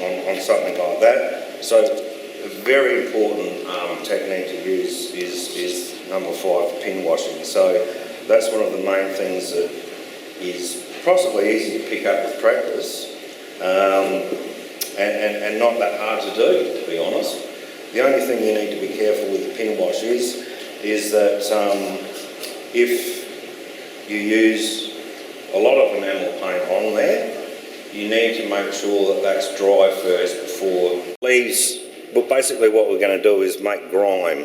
on something like that. So a very important technique to use is number 5, pin washing. So that's one of the main things that is possibly easy to pick up with practice, and not that hard to do, to be honest. The only thing you need to be careful with the pin wash is that if you use a lot of enamel paint on there, you need to make sure that that's dry first before leaves. But basically what we're going to do is make grime,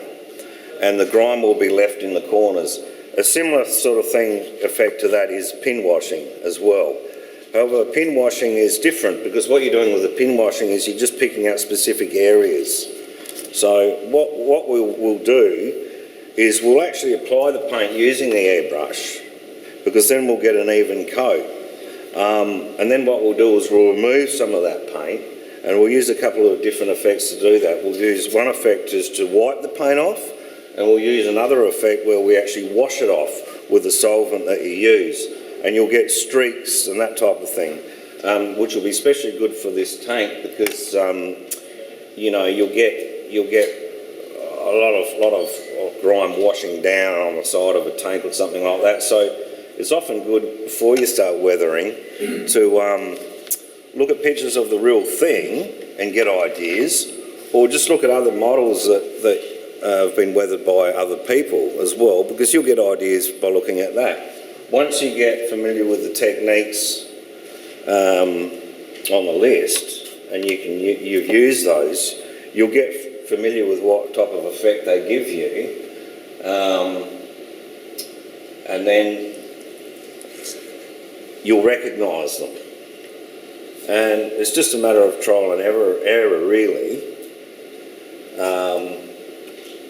and the grime will be left in the corners. A similar sort of effect to that is pin washing as well. However, pin washing is different because what you're doing with the pin washing is you're just picking out specific areas. So what we'll do is we'll actually apply the paint using the airbrush, because then we'll get an even coat. And then what we'll do is we'll remove some of that paint, and we'll use a couple of different effects to do that. We'll use one effect is to wipe the paint off, and we'll use another effect where we actually wash it off with the solvent that you use, and you'll get streaks and that type of thing, which will be especially good for this tank because you know, you'll get a lot of grime washing down on the side of a tank or something like that. So it's often good before you start weathering to look at pictures of the real thing and get ideas, or just look at other models that have been weathered by other people as well, because you'll get ideas by looking at that. Once you get familiar with the techniques on the list and you've used those, you'll get familiar with what type of effect they give you, and then you'll recognise them. And it's just a matter of trial and error really,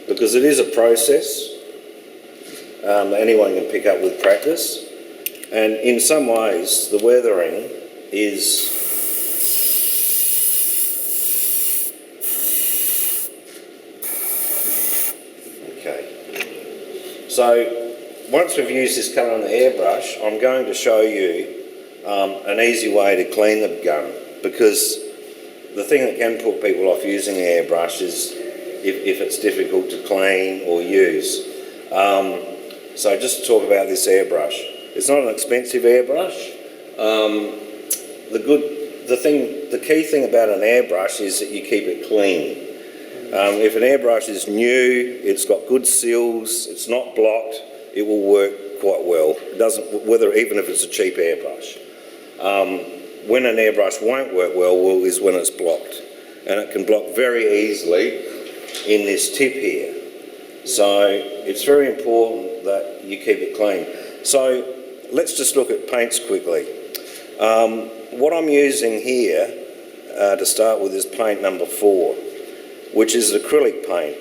because it is a process that anyone can pick up with practice. And in some ways, the weathering is so once we've used this colour on the airbrush, I'm going to show you an easy way to clean the gun, because the thing that can put people off using the airbrush is if it's difficult to clean or use. So just to talk about this airbrush, it's not an expensive airbrush. The key thing about an airbrush is that you keep it clean. If an airbrush is new, it's got good seals, it's not blocked, it will work quite well. It doesn't, even if it's a cheap airbrush. When an airbrush won't work well is when it's blocked, and it can block very easily in this tip here. So it's very important that you keep it clean. So let's just look at paints quickly. What I'm using here to start with is paint number 4, which is acrylic paint,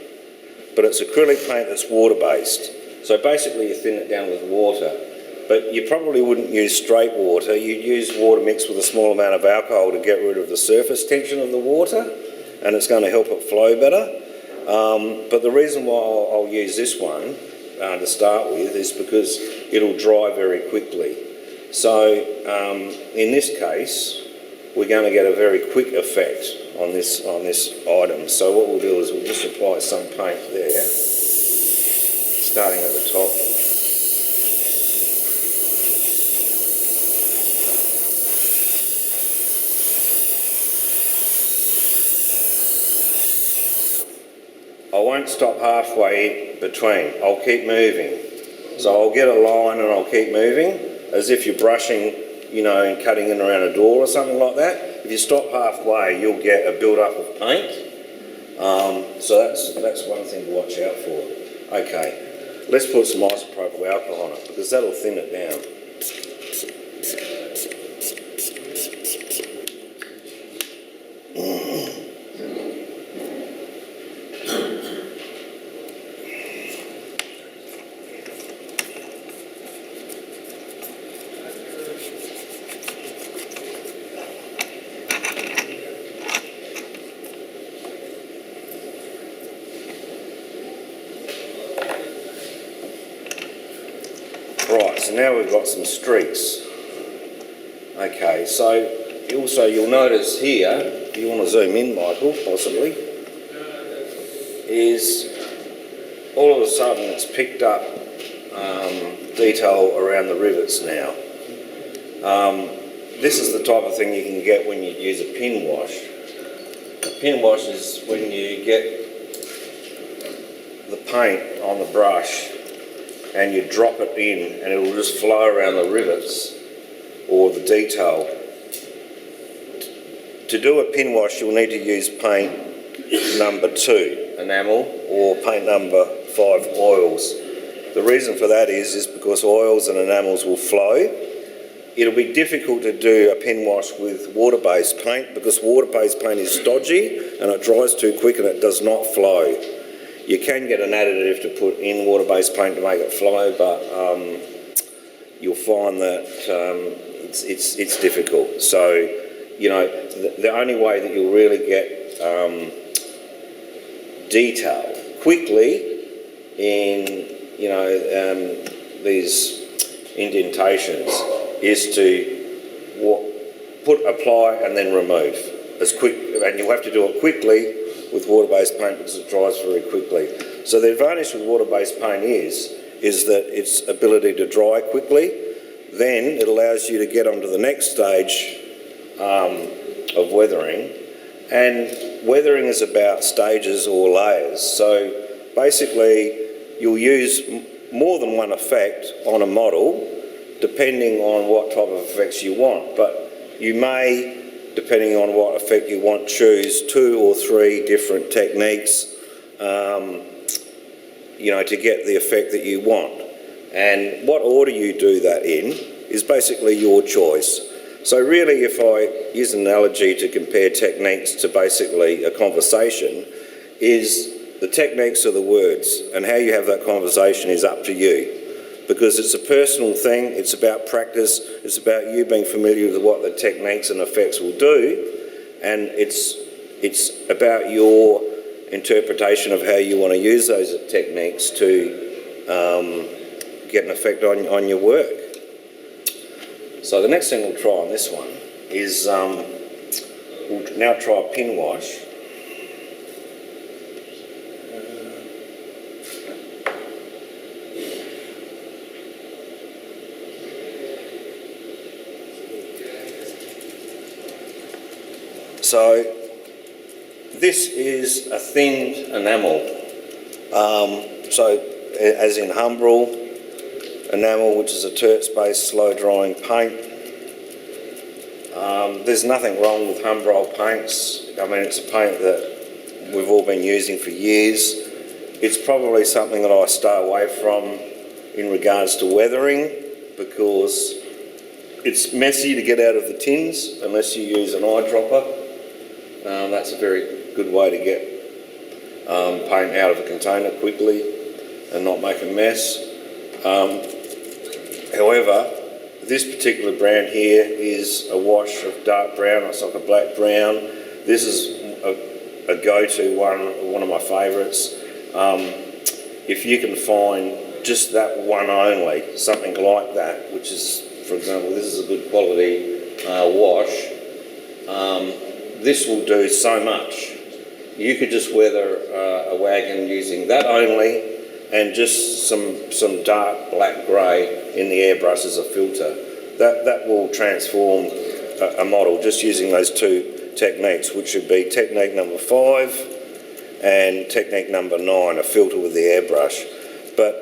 but it's acrylic paint that's water-based. So basically you thin it down with water, but you probably wouldn't use straight water. You'd use water mixed with a small amount of alcohol to get rid of the surface tension of the water, and it's going to help it flow better. But the reason why I'll use this one to start with is because it'll dry very quickly. So in this case, we're going to get a very quick effect on this item. So what we'll do is we'll just apply some paint there, starting at the top. I won't stop halfway between, I'll keep moving. So I'll get a line and I'll keep moving, as if you're brushing, you know, and cutting in around a door or something like that. If you stop halfway, you'll get a build-up of paint. So that's one thing to watch out for. Okay, let's put some isopropyl alcohol on it, because that'll thin it down. Right, so now we've got some streaks. Okay, so also you'll notice here you want to zoom in, Michael, possibly, is all of a sudden it's picked up detail around the rivets now. This is the type of thing you can get when you use a pin wash. A pin wash is when you get the paint on the brush and you drop it in and it will just flow around the rivets or the detail. To do a pin wash, you'll need to use paint number 2, enamel, or paint number 5, oils. The reason for that is because oils and enamels will flow. It'll be difficult to do a pin wash with water-based paint because water-based paint is stodgy and it dries too quick and it does not flow. You can get an additive to put in water-based paint to make it flow, but you'll find that it's difficult. So, you know, the only way that you'll really get detail quickly in, you know, these indentations is to apply and then remove as quick, and you'll have to do it quickly with water-based paint because it dries very quickly. So the advantage with water-based paint is that its ability to dry quickly. Then it allows you to get onto the next stage of weathering, and weathering is about stages or layers. So basically you'll use more than one effect on a model depending on what type of effects you want, but you may, depending on what effect you want, choose 2 or 3 different techniques you know, to get the effect that you want. And what order you do that in is basically your choice. So really, if I use an analogy to compare techniques to basically a conversation, is the techniques are the words, and how you have that conversation is up to you. Because it's a personal thing, it's about practice, it's about you being familiar with what the techniques and effects will do, and it's about your interpretation of how you want to use those techniques to get an effect on your work. So the next thing we'll try on this one is we'll now try a pin wash. So this is a thinned enamel, so as in Humbrol enamel, which is a terps-based slow-drying paint. There's nothing wrong with Humbrol paints. I mean, it's a paint that we've all been using for years. It's probably something that I stay away from in regards to weathering because it's messy to get out of the tins unless you use an eyedropper. That's a very good way to get paint out of a container quickly and not make a mess. However, this particular brand here is a wash of dark brown. It's like a black brown. This is a go-to one of my favourites. If you can find just that one only, something like that, which is, for example, this is a good quality wash. This will do so much. You could just weather a wagon using that only and just some dark black grey in the airbrush as a filter. That will transform a model just using those 2 techniques, which would be technique number 5 and technique number 9, a filter with the airbrush. But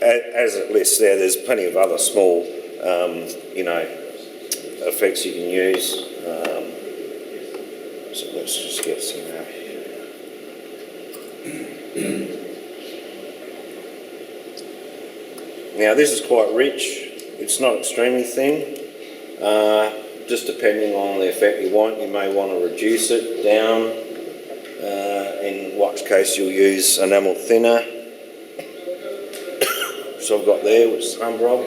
as it lists there's plenty of other small, you know, effects you can use. So let's just get some out here. Now this is quite rich. It's not extremely thin. Just depending on the effect you want, you may want to reduce it down. In which case you'll use enamel thinner. So I've got there, which is Humbrol.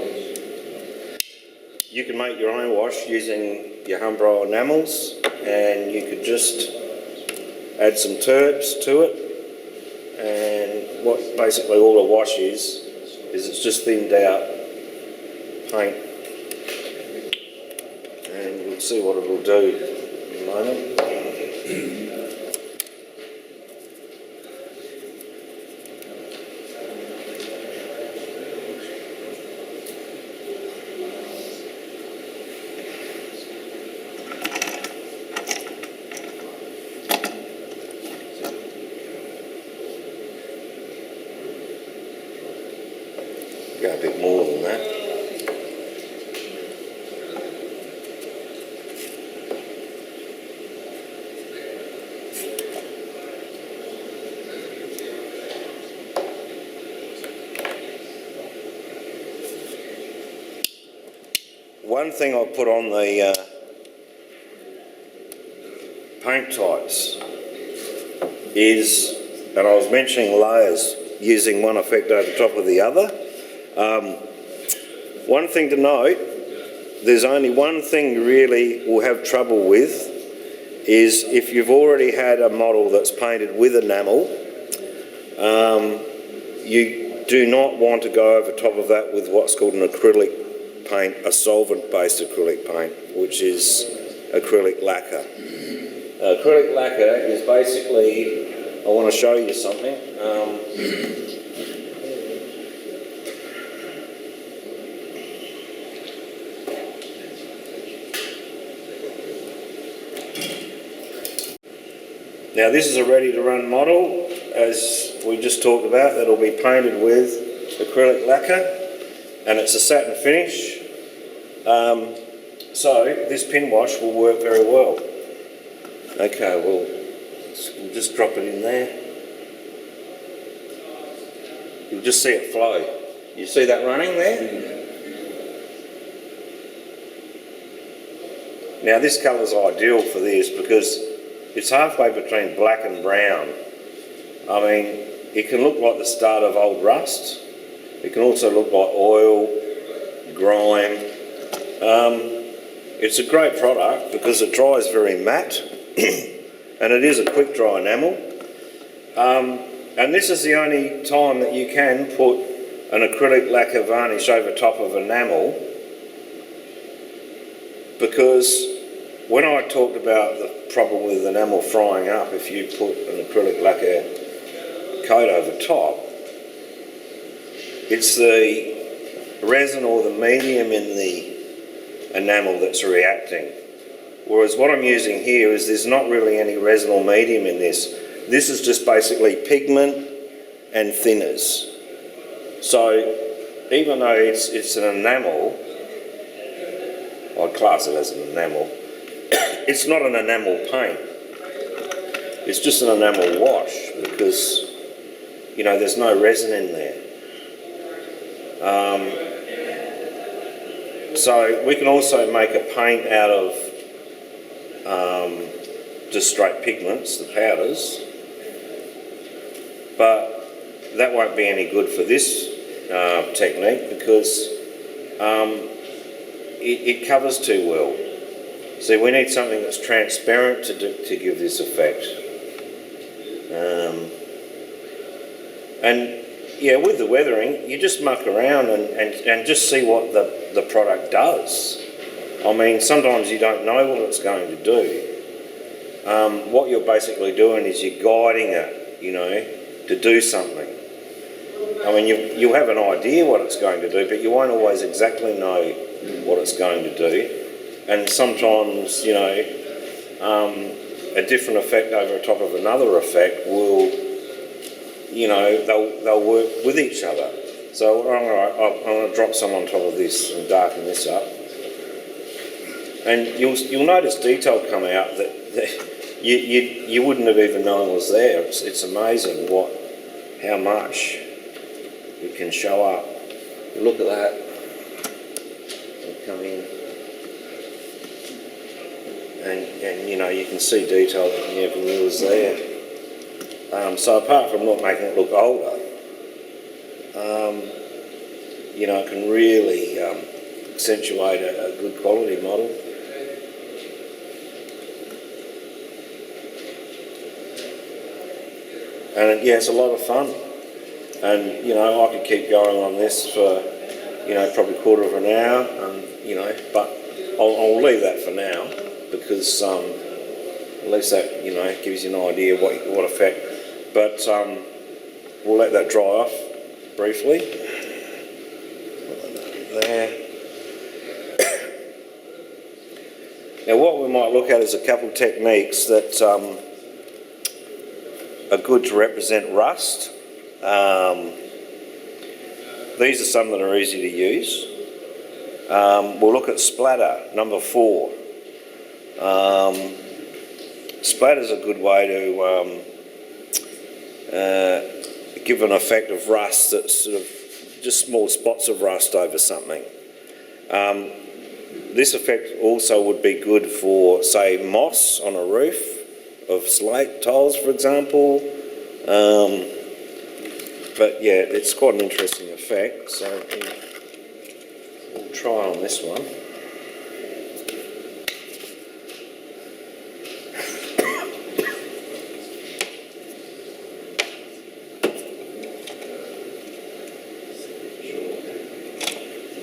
You can make your own wash using your Humbrol enamels, and you could just add some terps to it. And what basically all a wash is it's just thinned out paint. And we'll see what it will do in a moment. Go a bit more than that. One thing I put on the paint types is, and I was mentioning layers, using one effect over top of the other. One thing to note, there's only one thing you really will have trouble with, is if you've already had a model that's painted with enamel, you do not want to go over top of that with what's called an acrylic paint, a solvent-based acrylic paint, which is acrylic lacquer. Acrylic lacquer is basically, I want to show you something. Now this is a ready-to-run model, as we just talked about, that'll be painted with acrylic lacquer, and it's a satin finish. So this pin wash will work very well. Okay, we'll just drop it in there. You'll just see it flow. You see that running there? Now this colour's ideal for this because it's halfway between black and brown. I mean, it can look like the start of old rust. It can also look like oil, grime. It's a great product because it dries very matte and it is a quick dry enamel. And this is the only time that you can put an acrylic lacquer varnish over top of enamel, because when I talked about the problem with enamel frying up if you put an acrylic lacquer coat over top, it's the resin or the medium in the enamel that's reacting. Whereas what I'm using here is there's not really any resin or medium in this. This is just basically pigment and thinners. So even though it's an enamel, I'd class it as an enamel, it's not an enamel paint. It's just an enamel wash because, you know, there's no resin in there. So we can also make a paint out of just straight pigments, the powders, but that won't be any good for this technique because it covers too well. So we need something that's transparent to give this effect. And yeah, with the weathering, you just muck around and just see what the product does. I mean, sometimes you don't know what it's going to do. What you're basically doing is you're guiding it, you know, to do something. I mean, you'll have an idea what it's going to do, but you won't always exactly know what it's going to do. And sometimes, you know, a different effect over top of another effect will, you know, they'll work with each other. So I'm going to drop some on top of this and darken this up. And you'll notice detail come out that you wouldn't have even known was there. It's amazing how much it can show up. Look at that. It'll come in. And you know, you can see detail that you never knew was there. So apart from not making it look older, you know, it can really accentuate a good quality model. And yeah, it's a lot of fun. And you know, I could keep going on this for, you know, probably a quarter of an hour. You know, but I'll leave that for now because At least that, gives you an idea what effect. But we'll let that dry off briefly. There. Now what we might look at is a couple of techniques that are good to represent rust. These are some that are easy to use. We'll look at splatter, number 4. Splatter's a good way to give an effect of rust that's sort of just small spots of rust over something. This effect also would be good for, say, moss on a roof of slate tiles, for example. But yeah, it's quite an interesting effect, so we'll try on this one.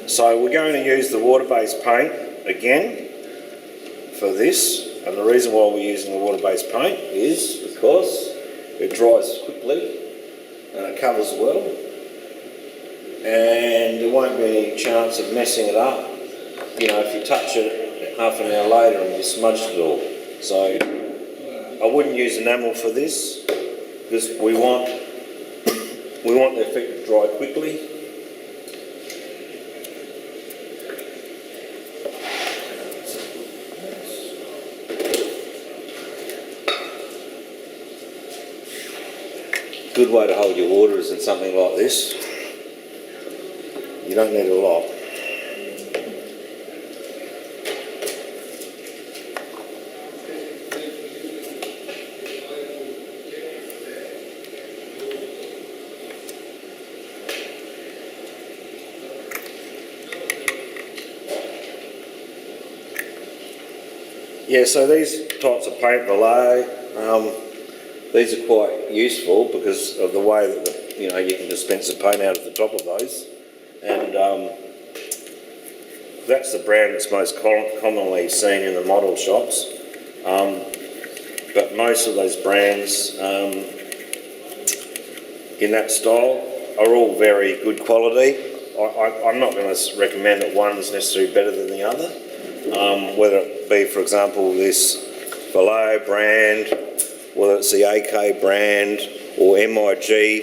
So we're going to use the water-based paint again for this, and the reason why we're using the water-based paint is because it dries quickly and it covers well, and there won't be any chance of messing it up, if you touch it half an hour later and you smudged it all. So I wouldn't use enamel for this, because we want the effect to dry quickly. Good way to hold your water is in something like this. You don't need a lot. Yeah, so these types of paint Valet, these are quite useful because of the way that you can dispense the paint out of the top of those, and that's the brand that's most commonly seen in the model shops. But most of those brands in that style are all very good quality. I'm not going to recommend that one's necessarily better than the other. Whether it be, for example, this Valet brand, whether it's the AK brand or MIG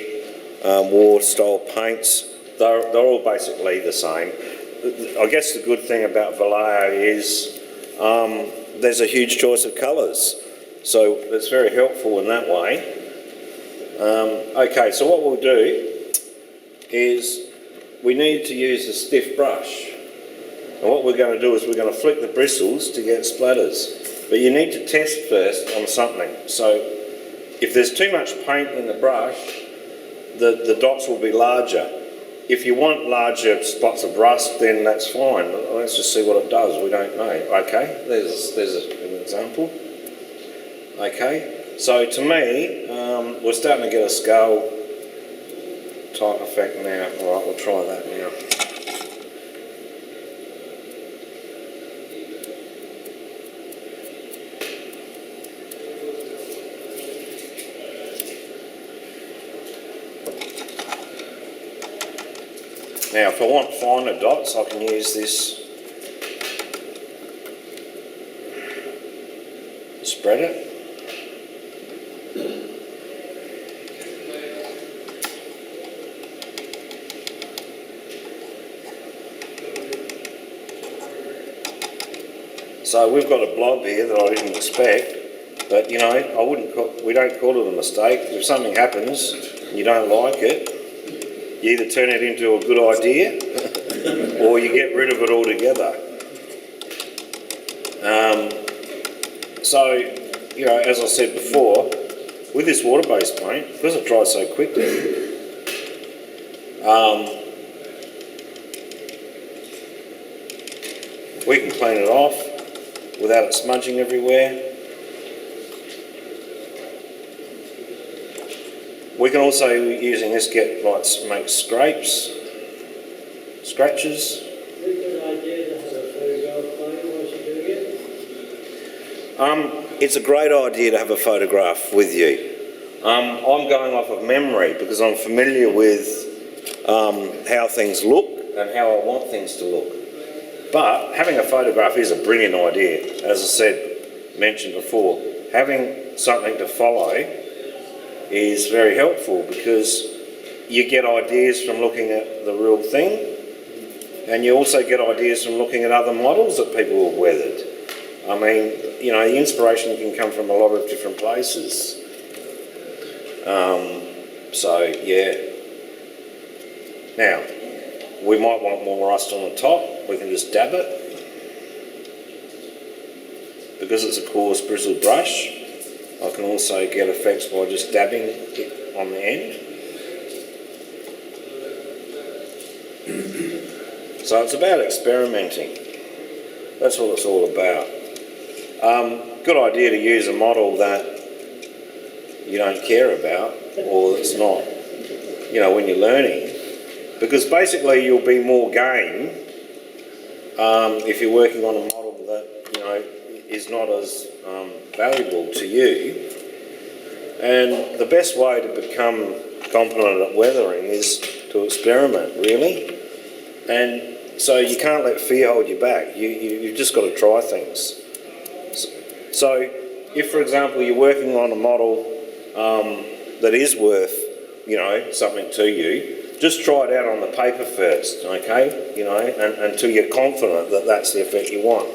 war style paints, they're all basically the same. I guess the good thing about Vallejo is there's a huge choice of colours, so it's very helpful in that way. Okay, so what we'll do is we need to use a stiff brush, and what we're going to do is we're going to flick the bristles to get splatters. But you need to test first on something. So if there's too much paint in the brush, the dots will be larger. If you want larger spots of rust, then that's fine. Let's just see what it does. We don't know. Okay, there's an example. Okay, so to me, we're starting to get a scale type effect now. All right, we'll try that now. Now, if I want finer dots, I can use this spreader. So we've got a blob here that I didn't expect, but we don't call it a mistake. If something happens and you don't like it, you either turn it into a good idea or you get rid of it altogether. As I said before, with this water-based paint, because it dries so quickly, we can clean it off without it smudging everywhere. We can also, using this, make scratches. it's a great idea to have a photograph with you. I'm going off of memory because I'm familiar with how things look and how I want things to look. But having a photograph is a brilliant idea. As I mentioned before, having something to follow is very helpful because you get ideas from looking at the real thing, and you also get ideas from looking at other models that people have weathered. I mean, you know, the inspiration can come from a lot of different places. So, yeah. Now, we might want more rust on the top. We can just dab it. Because it's a coarse bristled brush, I can also get effects by just dabbing it on the end. So it's about experimenting. That's what it's all about. Good idea to use a model that you don't care about, or that's not, you know, when you're learning, because basically you'll be more game if you're working on a model that, you know, is not as valuable to you. And the best way to become competent at weathering is to experiment, really. And so you can't let fear hold you back. You've just got to try things. So if, for example, you're working on a model that is worth, you know, something to you, just try it out on the paper first, okay? You know, until you're confident that that's the effect you want.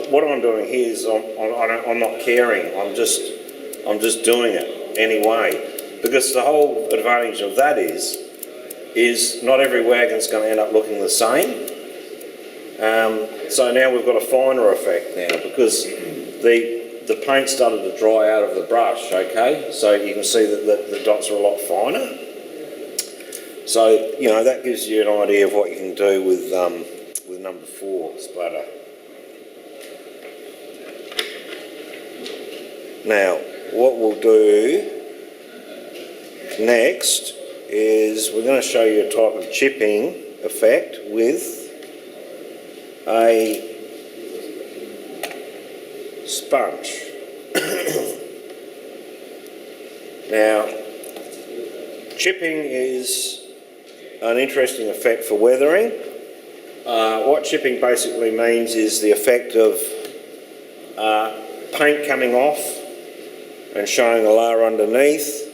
What I'm doing here is I'm not caring. I'm just doing it anyway, because the whole advantage of that is not every wagon's going to end up looking the same. So now we've got a finer effect now because the paint started to dry out of the brush, okay? So you can see that the dots are a lot finer. So, you know, that gives you an idea of what you can do with number 4 splatter. Now, what we'll do next is we're going to show you a type of chipping effect with a sponge. Now, chipping is an interesting effect for weathering. What chipping basically means is the effect of paint coming off and showing a layer underneath,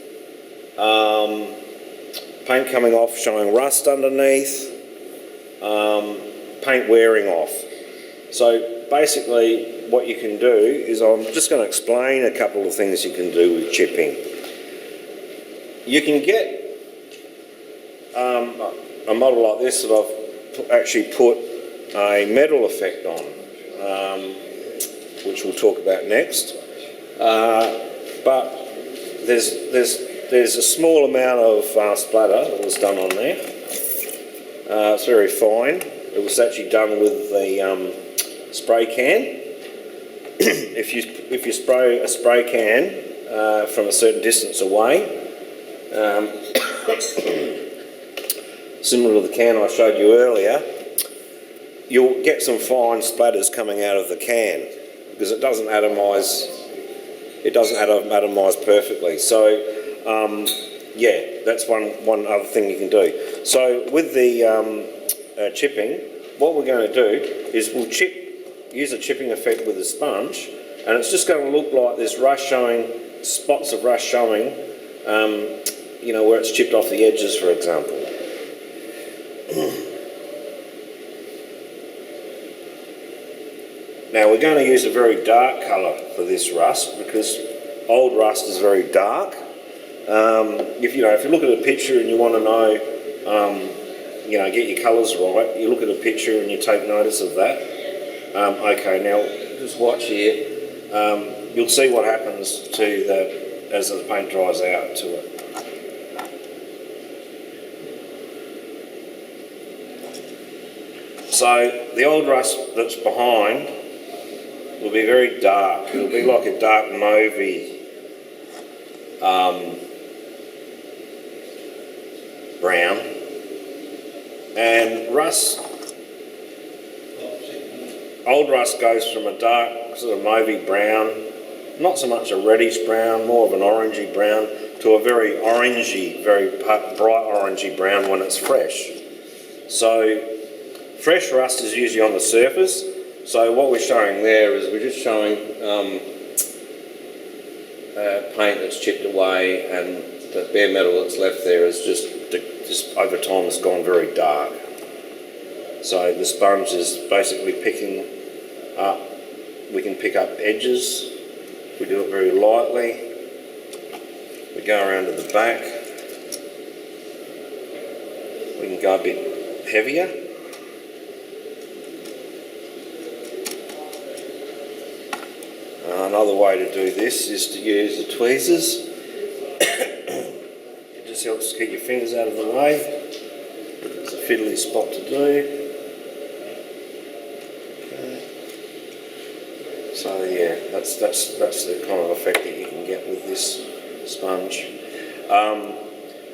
paint coming off showing rust underneath, paint wearing off. So basically what you can do is, I'm just going to explain a couple of things you can do with chipping. You can get a model like this that I've actually put a metal effect on, which we'll talk about next. But there's a small amount of splatter that was done on there. It's very fine. It was actually done with the spray can. If you spray a spray can from a certain distance away, similar to the can I showed you earlier, you'll get some fine splatters coming out of the can because it doesn't atomise. It doesn't atomise perfectly. So, yeah, that's one other thing you can do. So with the chipping, what we're going to do is we'll use a chipping effect with a sponge, and it's just going to look like there's rust showing, spots of rust showing, you know, where it's chipped off the edges, for example. Now we're going to use a very dark colour for this rust because old rust is very dark. If you look at a picture and you want to know, get your colours right, you look at a picture and you take notice of that. Okay, now just watch here. You'll see what happens as the paint dries out to it. So the old rust that's behind will be very dark. It'll be like a dark mauvey brown. And old rust goes from a dark sort of mauvey brown not so much a reddish brown, more of an orangey brown, to a very orangey, very bright orangey brown when it's fresh. So fresh rust is usually on the surface. So what we're showing there is we're just showing paint that's chipped away, and the bare metal that's left there is just over time has gone very dark. So the sponge is basically picking up, we can pick up edges. We do it very lightly. We go around to the back. We can go a bit heavier. Another way to do this is to use the tweezers. It just helps to get your fingers out of the way. It's a fiddly spot to do. So yeah, that's the kind of effect that you can get with this sponge.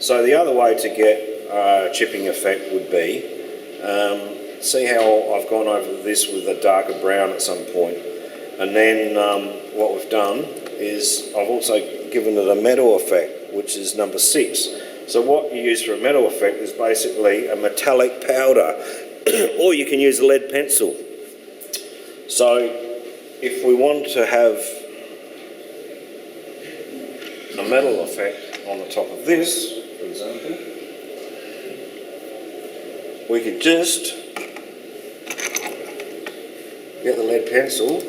So the other way to get a chipping effect would be, see how I've gone over this with a darker brown at some point, and then what we've done is I've also given it a metal effect, which is number 6. So what you use for a metal effect is basically a metallic powder, or you can use a lead pencil. So if we want to have a metal effect on the top of this, for example, we could just get the lead pencil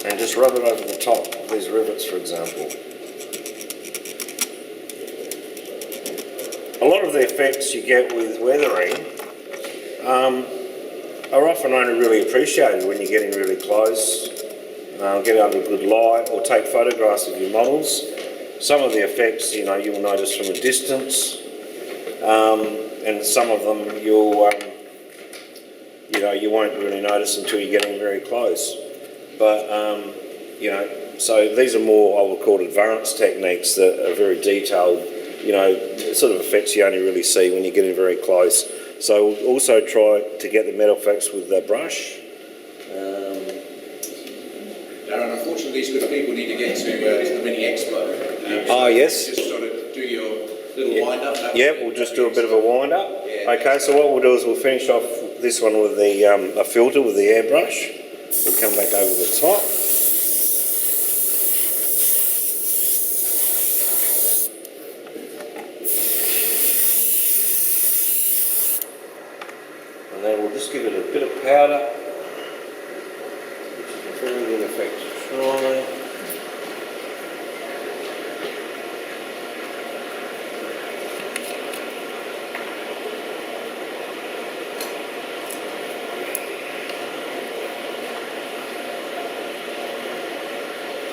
and just rub it over the top of these rivets, for example. A lot of the effects you get with weathering are often only really appreciated when you're getting really close, get under good light, or take photographs of your models. Some of the effects, you know, you'll notice from a distance, and some of them you won't really notice until you're getting very close. But so these are more, I would call, advanced techniques that are very detailed. You know, sort of effects you only really see when you're getting very close. So we'll also try to get the metal effects with the brush. Darren, unfortunately these good people need to get to the mini expo. Yes. Just sort of do your little wind up. We'll just do a bit of a wind up. Yeah. Okay, so what we'll do is we'll finish off this one with the a filter with the airbrush. We'll come back over the top. And then we'll just give it a bit of powder, which is a very good effect to try.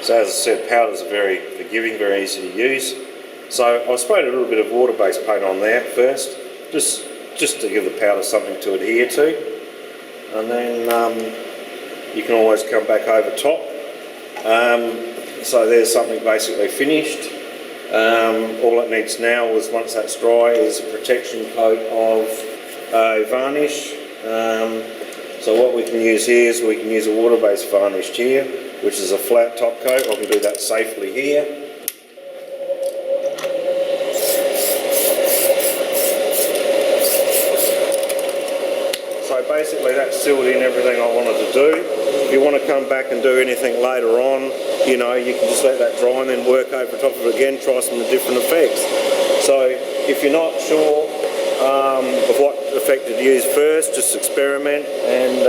So as I said, powders are very forgiving, very easy to use. So I sprayed a little bit of water-based paint on there first, just to give the powder something to adhere to, and then you can always come back over top. So there's something basically finished. All it needs now is, once that's dry, is a protection coat of a varnish. So what we can use here is we can use a water-based varnish here, which is a flat top coat. I can do that safely here. So basically that's sealed in everything I wanted to do. If you want to come back and do anything later on, you know, you can just let that dry and then work over top of it again, try some different effects. So if you're not sure of what effect to use first, just experiment, and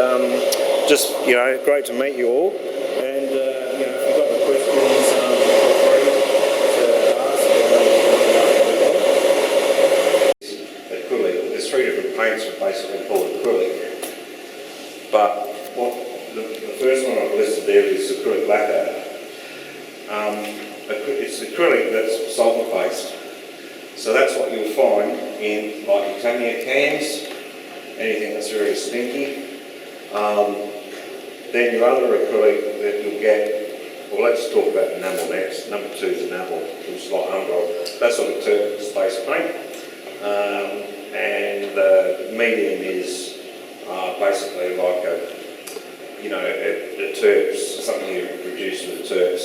just, you know, great to meet you all. And you know, if you've got any questions, feel free to ask. Acrylic. There's 3 different paints that basically called acrylic. But the first one I've listed there is acrylic lacquer. It's acrylic that's solvent based. So that's what you'll find in like Tamiya cans, anything that's very stinky. Then your other acrylic that you'll get, well, let's talk about enamel next. Number 2 is enamel, which is like Umbro. That's sort of turquoise paint. And the medium is basically like a terps, something you produce with the terps.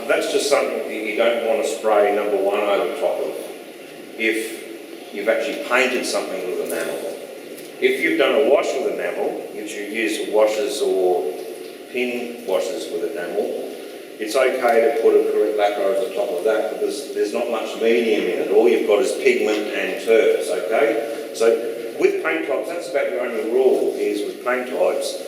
That's just something that you don't want to spray number one over top of if you've actually painted something with enamel. If you've done a wash with enamel, if you use washes or pin washes with enamel, it's okay to put acrylic lacquer over the top of that because there's not much medium in it. All you've got is pigment and terps, okay? So with paint types, that's about your only rule is with paint types.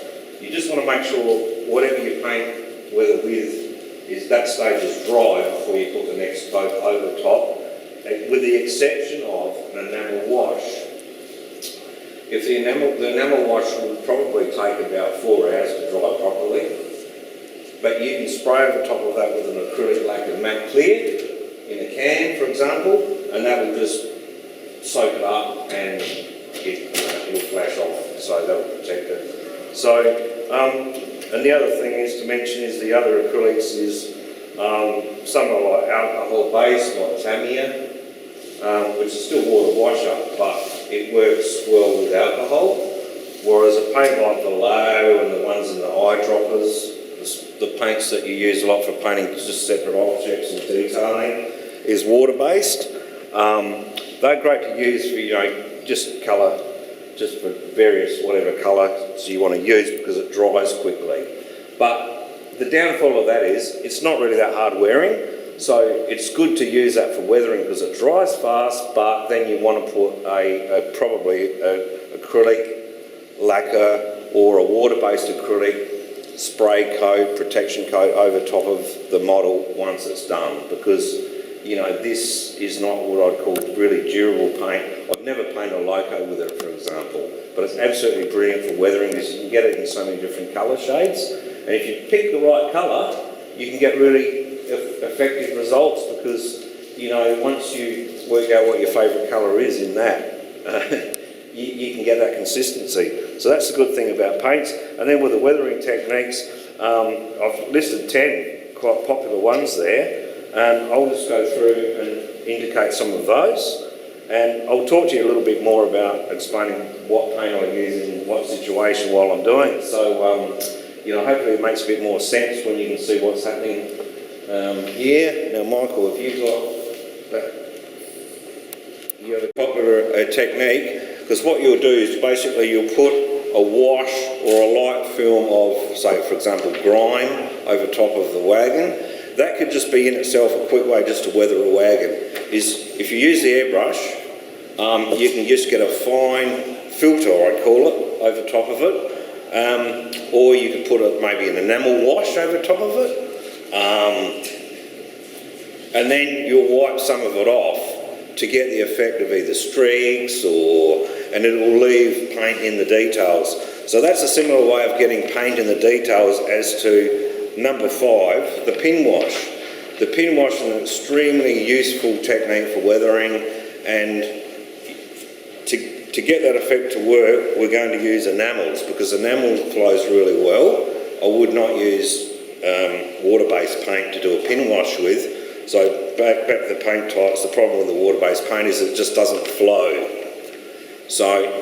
You just want to make sure whatever you paint, whether with, is that stage is dry before you put the next coat over the top, with the exception of an enamel wash. If the enamel wash would probably take about 4 hours to dry properly. But you can spray over top of that with an acrylic lacquer matte clear in a can, for example, and that will just soak it up and it'll flash off, so that will protect it. So, and the other thing is to mention is the other acrylics is some are like alcohol-based, like Tamiya, which is still water washer, but it works well with alcohol, whereas a paint like the Low and the ones in the eyedroppers, the paints that you use a lot for painting just separate objects and detailing, is water-based. They're great to use for, just colour, just for various whatever colours you want to use because it dries quickly. But the downfall of that is it's not really that hard wearing, so it's good to use that for weathering because it dries fast, but then you want to put probably an acrylic lacquer or a water-based acrylic spray coat, protection coat over top of the model once it's done because, this is not what I'd call really durable paint. I've never painted a loco with it, for example, but it's absolutely brilliant for weathering because you can get it in so many different colour shades. And if you pick the right colour, you can get really effective results because, once you work out what your favourite colour is in that, you can get that consistency. So that's the good thing about paints. And then with the weathering techniques, I've listed 10 quite popular ones there, and I'll just go through and indicate some of those. And I'll talk to you a little bit more about explaining what paint I use in what situation while I'm doing it. So, hopefully it makes a bit more sense when you can see what's happening here. Now, Michael, have you got that? You have a popular technique, because what you'll do is basically you'll put a wash or a light film of, say, for example, grime over top of the wagon. That could just be in itself a quick way just to weather a wagon. Is if you use the airbrush, you can just get a fine filter, I'd call it, over top of it. Or you could put maybe an enamel wash over top of it. And then you'll wipe some of it off to get the effect of either streaks and it will leave paint in the details. So that's a similar way of getting paint in the details as to number 5, the pin wash. The pin wash is an extremely useful technique for weathering, and to get that effect to work, we're going to use enamels because enamel flows really well. I would not use water-based paint to do a pin wash with. So back to the paint types, the problem with the water-based paint is it just doesn't flow. So,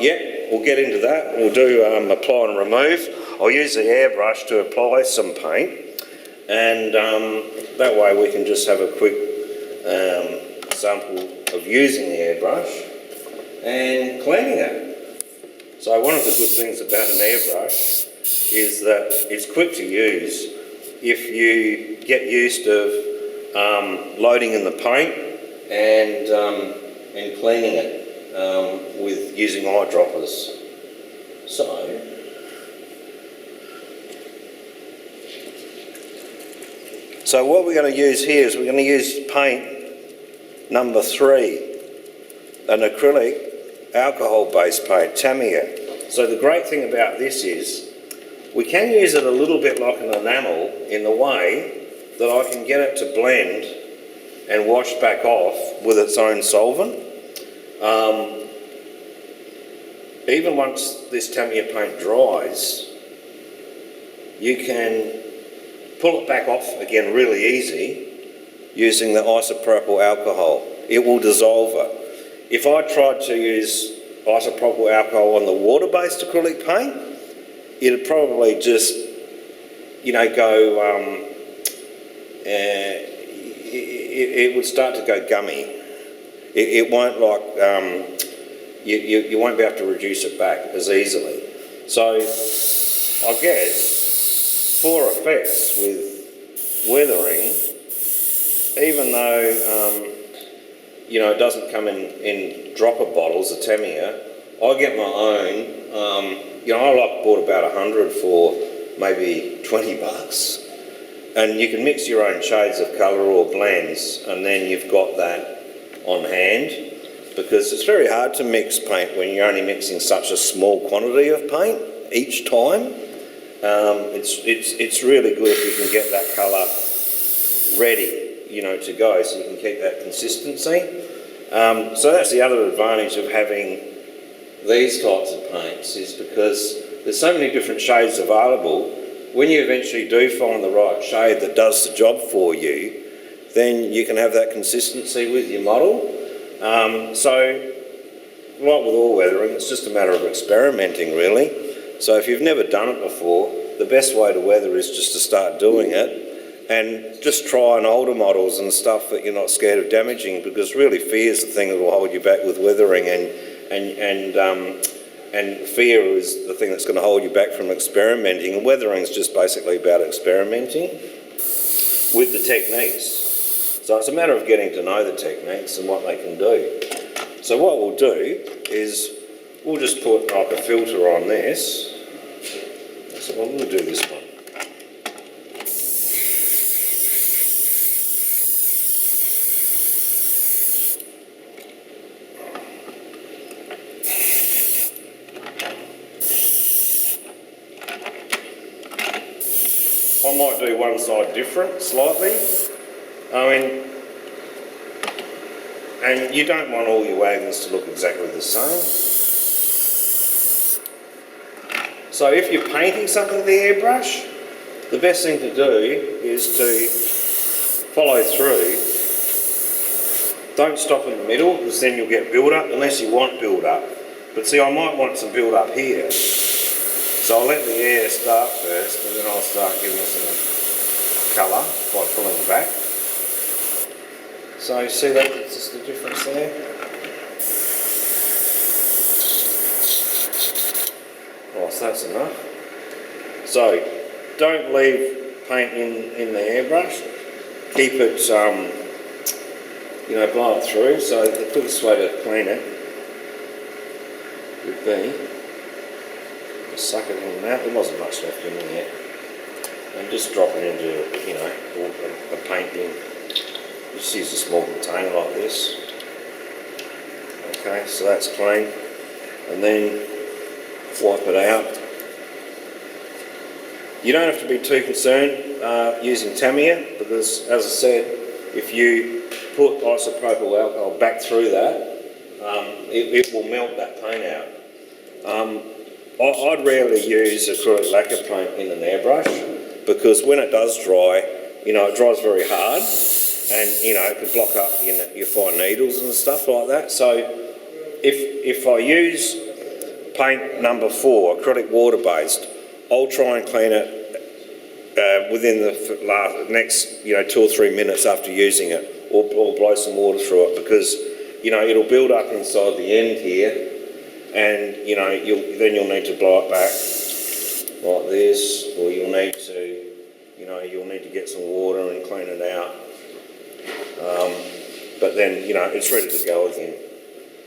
we'll get into that. We'll do apply and remove. I'll use the airbrush to apply some paint, and that way we can just have a quick sample of using the airbrush and cleaning it. So one of the good things about an airbrush is that it's quick to use if you get used to loading in the paint and cleaning it with using eyedroppers. So what we're going to use here is we're going to use paint number 3, an acrylic alcohol-based paint, Tamiya. So the great thing about this is we can use it a little bit like an enamel in the way that I can get it to blend and wash back off with its own solvent. Even once this Tamiya paint dries, you can pull it back off again really easy using the isopropyl alcohol. It will dissolve it. If I tried to use isopropyl alcohol on the water-based acrylic paint, it'd probably just, go, it would start to go gummy. It won't you won't be able to reduce it back as easily. So I guess for effects with weathering, even though it doesn't come in dropper bottles, the Tamiya, I get my own. I bought about 100 for maybe $20. And you can mix your own shades of colour or blends, and then you've got that on hand, because it's very hard to mix paint when you're only mixing such a small quantity of paint each time. It's really good if you can get that colour ready, to go, so you can keep that consistency. So that's the other advantage of having these types of paints, is because there's so many different shades available. When you eventually do find the right shade that does the job for you, then you can have that consistency with your model. So, like with all weathering, it's just a matter of experimenting, really. So if you've never done it before, the best way to weather is just to start doing it, and just try on older models and stuff that you're not scared of damaging, because really fear is the thing that will hold you back with weathering, and fear is the thing that's going to hold you back from experimenting. And weathering is just basically about experimenting with the techniques. So it's a matter of getting to know the techniques and what they can do. So what we'll do is we'll just put like a filter on this. So we'll do this one. I might do one side different slightly. And you don't want all your wagons to look exactly the same. So if you're painting something with the airbrush, the best thing to do is to follow through. Don't stop in the middle, because then you'll get build-up, unless you want build-up. But see, I might want some build-up here. So I'll let the air start first, and then I'll start giving it some colour by pulling it back. So you see that, it's just the difference there. Oh, so that's enough. So don't leave paint in the airbrush. Keep it, blow it through. So the quickest way to clean it would be suck it in and out. There wasn't much left in there, and just drop it into a paint bin. Just use a small container like this. Okay, so that's clean, and then wipe it out. You don't have to be too concerned using Tamiya, because as I said, if you put isopropyl alcohol back through that, it will melt that paint out. I'd rarely use acrylic lacquer paint in an airbrush, because when it does dry, it dries very hard, and it can block up your fine needles and stuff like that. So if I use paint number 4, acrylic water-based, I'll try and clean it within the next 2 or 3 minutes after using it, or blow some water through it, because it'll build up inside the end here. And you'll need to blow it back like this, or you'll need to get some water and clean it out. But then it's ready to go again.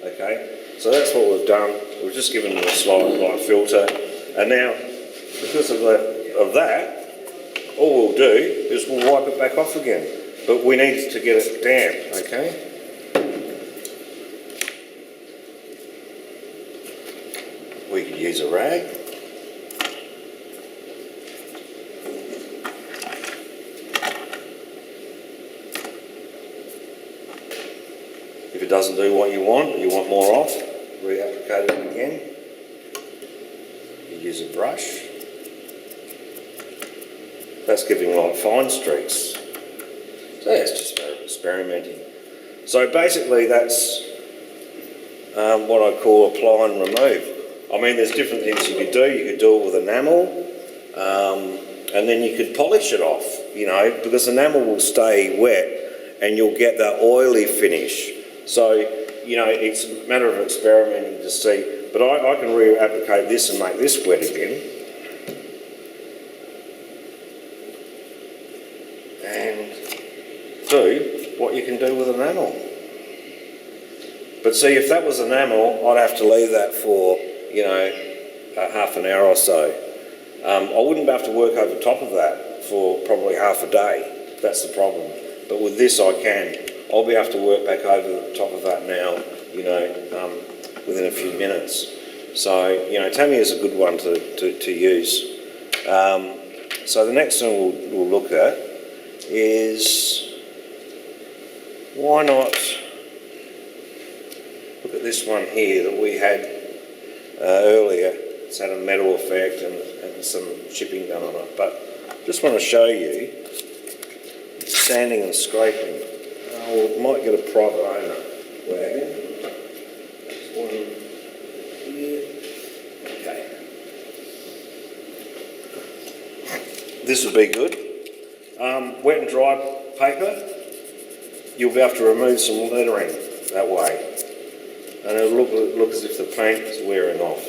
Okay, so that's what we've done. We've just given them a slight light filter, and now because of that, all we'll do is we'll wipe it back off again. But we need to get it damp. Okay. We could use a rag. If it doesn't do what you want more off, reapplicate it again. You use a brush. That's giving like fine streaks. So yeah, it's just about experimenting. So basically that's what I call apply and remove. I mean, there's different things you could do. You could do it with enamel, and then you could polish it off, you know, because enamel will stay wet and you'll get that oily finish. So, you know, it's a matter of experimenting to see. But I can reapplicate this and make this wet again. And do what you can do with enamel. But see, if that was enamel, I'd have to leave that for, you know, half an hour or so. I wouldn't have to work over top of that for probably half a day. That's the problem. But with this, I can. I'll be able to work back over the top of that now, you know, within a few minutes. So, you know, Tammy is a good one to use. So the next thing we'll look at is, why not look at this one here that we had earlier. It's had a metal effect and some chipping done on it. But just want to show you, sanding and scraping. We might get a private owner wagon. There's one here. Okay. This would be good. Wet and dry paper, you'll be able to remove some lettering that way. And it'll look as if the paint is wearing off.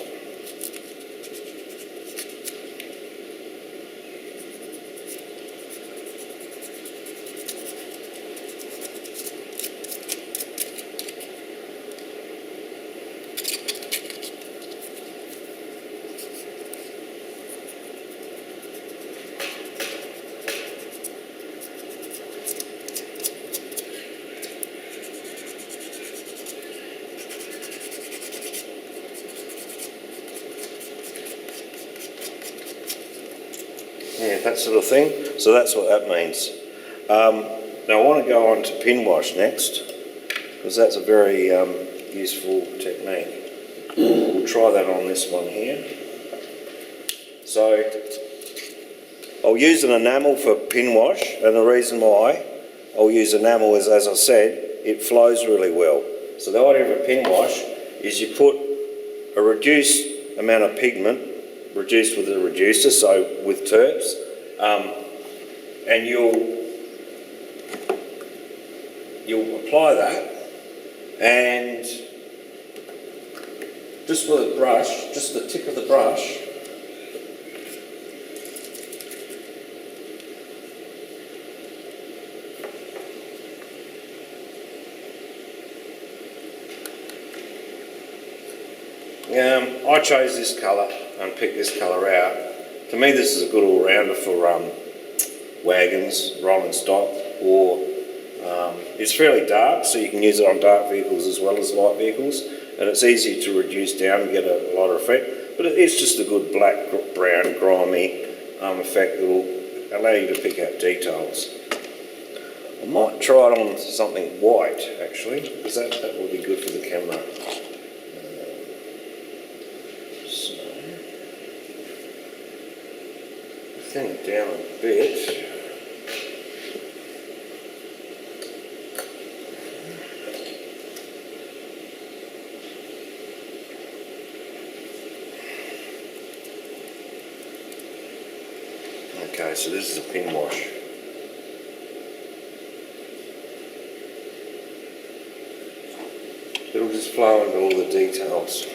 Yeah, that sort of thing. So that's what that means. Now I want to go on to pin wash next, because that's a very useful technique. We'll try that on this one here. So I'll use an enamel for pin wash, and the reason why I'll use enamel is, as I said, it flows really well. So the idea of a pin wash is you put a reduced amount of pigment, reduced with a reducer, so with terps, and you'll apply that, and just with a brush, just the tip of the brush, I chose this colour and picked this colour out. To me, this is a good all-rounder for wagons, rolling stock, or it's fairly dark, so you can use it on dark vehicles as well as light vehicles, and it's easy to reduce down and get a lighter effect, but it's just a good black, brown, grimy effect that will allow you to pick out details. I might try it on something white, actually, because that will be good for the camera. Thin it down a bit. Okay, so this is a pin wash. It'll just flow into all the details.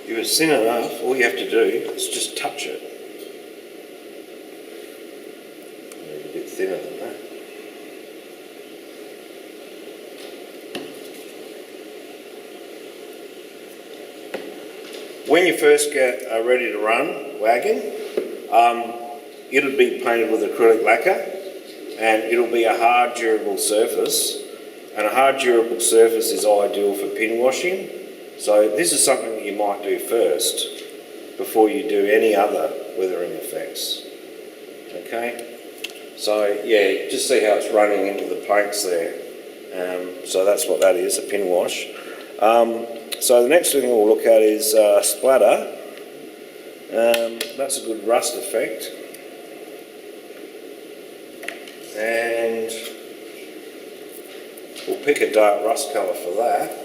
If it's thin enough, all you have to do is just touch it. Maybe a bit thinner than that. When you first get a ready to run wagon, it'll be painted with acrylic lacquer, and it'll be a hard, durable surface. And a hard, durable surface is ideal for pin washing. So this is something that you might do first before you do any other weathering effects. Okay, so yeah, just see how it's running into the paints there. So that's what that is, a pin wash. So the next thing we'll look at is splatter. That's a good rust effect. And we'll pick a dark rust colour for that.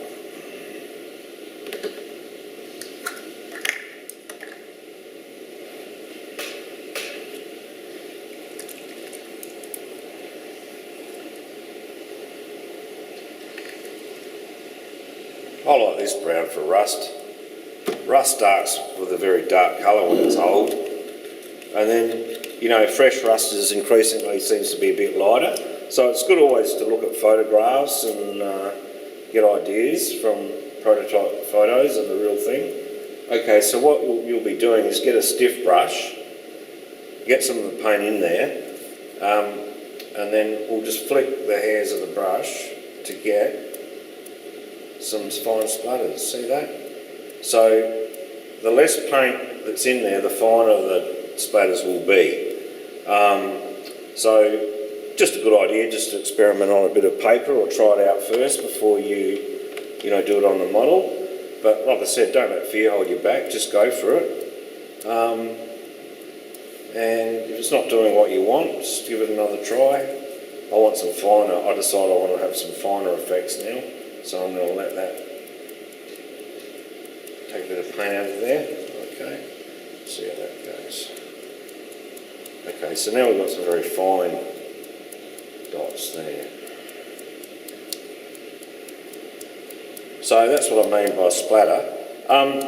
I like this brown for rust. Rust starts with a very dark colour when it's old, and then, you know, fresh rust is increasingly seems to be a bit lighter. So it's good always to look at photographs and get ideas from prototype photos of the real thing. Okay, so what you'll be doing is get a stiff brush, get some of the paint in there, and then we'll just flick the hairs of the brush to get some fine splatters. See that? So the less paint that's in there, the finer the splatters will be. So just a good idea just to experiment on a bit of paper or try it out first before you do it on the model. But like I said, don't let fear hold you back, just go for it. And if it's not doing what you want, just give it another try. I want some finer, I decide I want to have some finer effects now, so I'm going to let that take a bit of paint out of there. Okay, see how that goes. Okay, so now we've got some very fine dots there. So that's what I mean by splatter.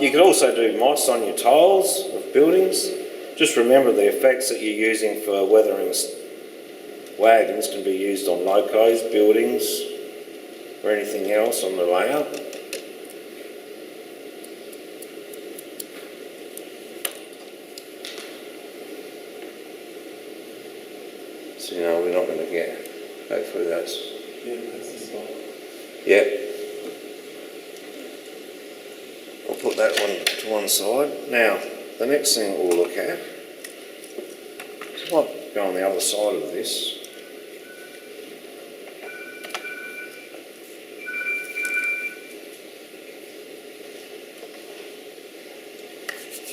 You could also do moss on your tiles of buildings. Just remember the effects that you're using for weathering wagons can be used on locos, buildings, or anything else on the layout. So we're not going to get, hopefully that's... Yeah, that's the spot. Yeah. I'll put that one to one side. Now, the next thing we'll look at, is I might go on the other side of this.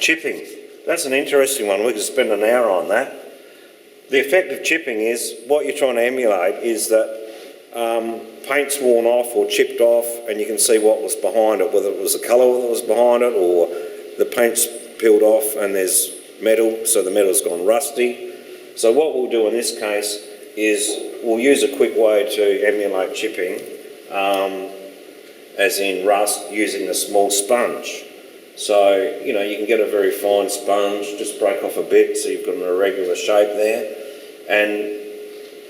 Chipping. That's an interesting one. We could spend an hour on that. The effect of chipping is, what you're trying to emulate is that paint's worn off or chipped off and you can see what was behind it, whether it was the colour that was behind it or the paint's peeled off and there's metal, so the metal's gone rusty. So what we'll do in this case is we'll use a quick way to emulate chipping, as in rust, using a small sponge. So, you can get a very fine sponge, just break off a bit so you've got an irregular shape there. And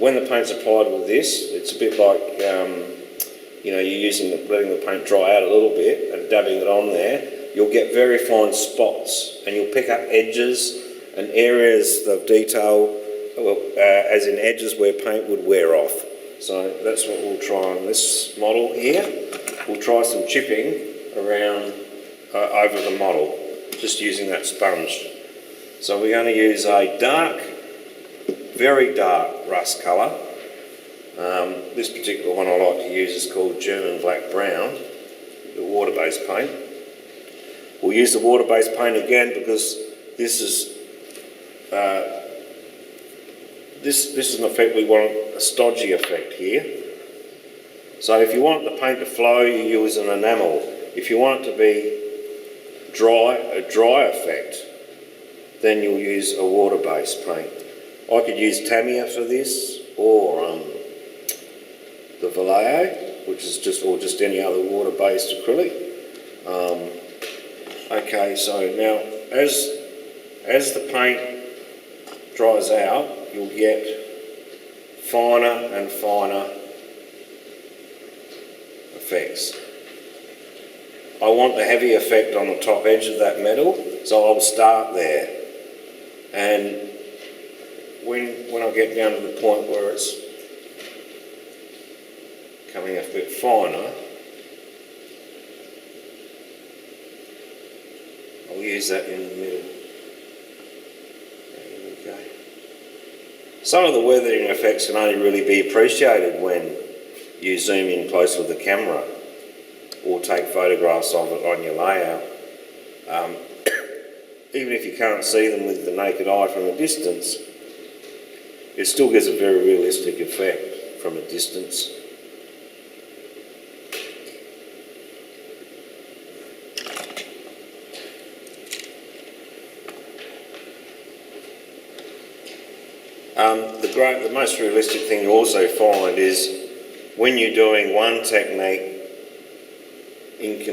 when the paint's applied with this, it's a bit like, you're letting the paint dry out a little bit and dabbing it on there. You'll get very fine spots and you'll pick up edges and areas of detail, as in edges where paint would wear off. So that's what we'll try on this model here. We'll try some chipping around over the model, just using that sponge. So we're going to use a dark, very dark rust colour. This particular one I like to use is called German Black Brown, the water-based paint. We'll use the water-based paint again because this is an effect we want, a stodgy effect here. So if you want the paint to flow, you use an enamel. If you want it to be dry, a dry effect, then you'll use a water-based paint. I could use Tamiya for this, or the Vallejo, which is just any other water-based acrylic. Okay, so now as the paint dries out, you'll get finer and finer effects. I want the heavy effect on the top edge of that metal, so I'll start there. And when I get down to the point where it's coming a bit finer, I'll use that in the middle. There we go. Some of the weathering effects can only really be appreciated when you zoom in close with the camera. or take photographs of it on your layout. Even if you can't see them with the naked eye from a distance, it still gives a very realistic effect from a distance. The most realistic thing you also find is when you're doing one technique in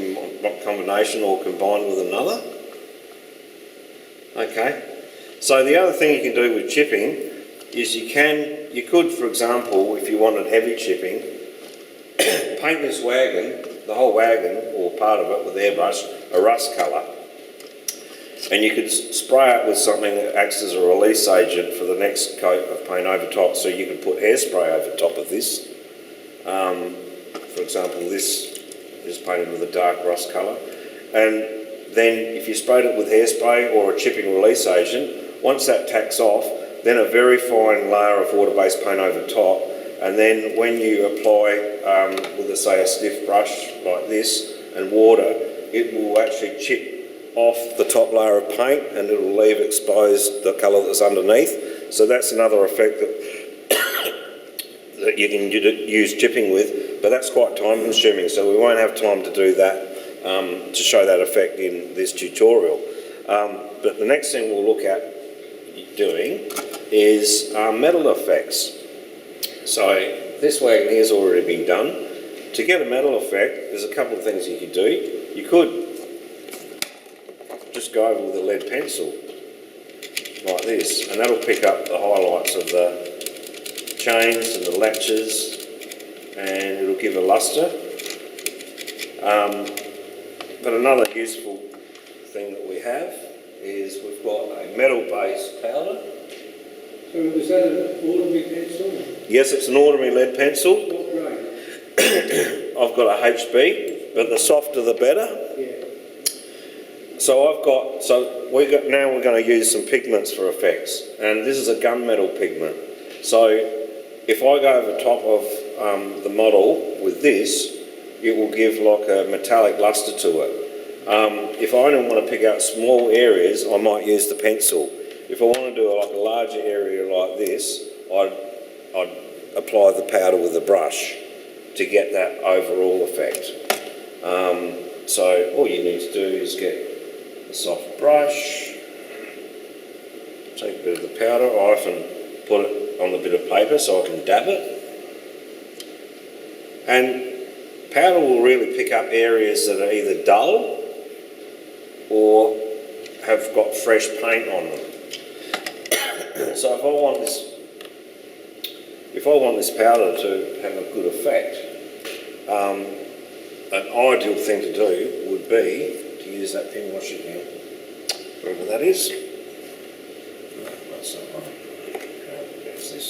combination or combined with another. Okay, so the other thing you can do with chipping is you could, for example, if you wanted heavy chipping, paint this wagon, the whole wagon or part of it with airbrush, a rust colour. And you could spray it with something that acts as a release agent for the next coat of paint over top. So you could put hairspray over top of this. For example, this is painted with a dark rust colour. And then if you sprayed it with hairspray or a chipping release agent, once that tacks off, then a very fine layer of water-based paint over top. And then when you apply with, say, a stiff brush like this and water, it will actually chip off the top layer of paint and it will leave exposed the colour that's underneath. So that's another effect that you can use chipping with, but that's quite time consuming, so we won't have time to do that, to show that effect in this tutorial. But the next thing we'll look at doing is metal effects. So this wagon here has already been done. To get a metal effect, there's a couple of things you could do. You could just go over with a lead pencil like this, and that'll pick up the highlights of the chains and the latches, and it'll give a lustre. But another useful thing that we have is we've got a metal-based powder. So is that an ordinary pencil? Yes, it's an ordinary lead pencil. What grade? I've got a HB, but the softer the better. Yeah. So now we're going to use some pigments for effects, and this is a gunmetal pigment. So if I go over top of the model with this, it will give like a metallic lustre to it. If I only want to pick out small areas, I might use the pencil. If I want to do like a larger area like this, I'd apply the powder with a brush to get that overall effect. So all you need to do is get a soft brush, take a bit of the powder. I often put it on a bit of paper so I can dab it. And powder will really pick up areas that are either dull or have got fresh paint on them. So if I want this powder to have a good effect, an ideal thing to do would be to use that pin wash again, wherever that is. No, that's that one. There's this.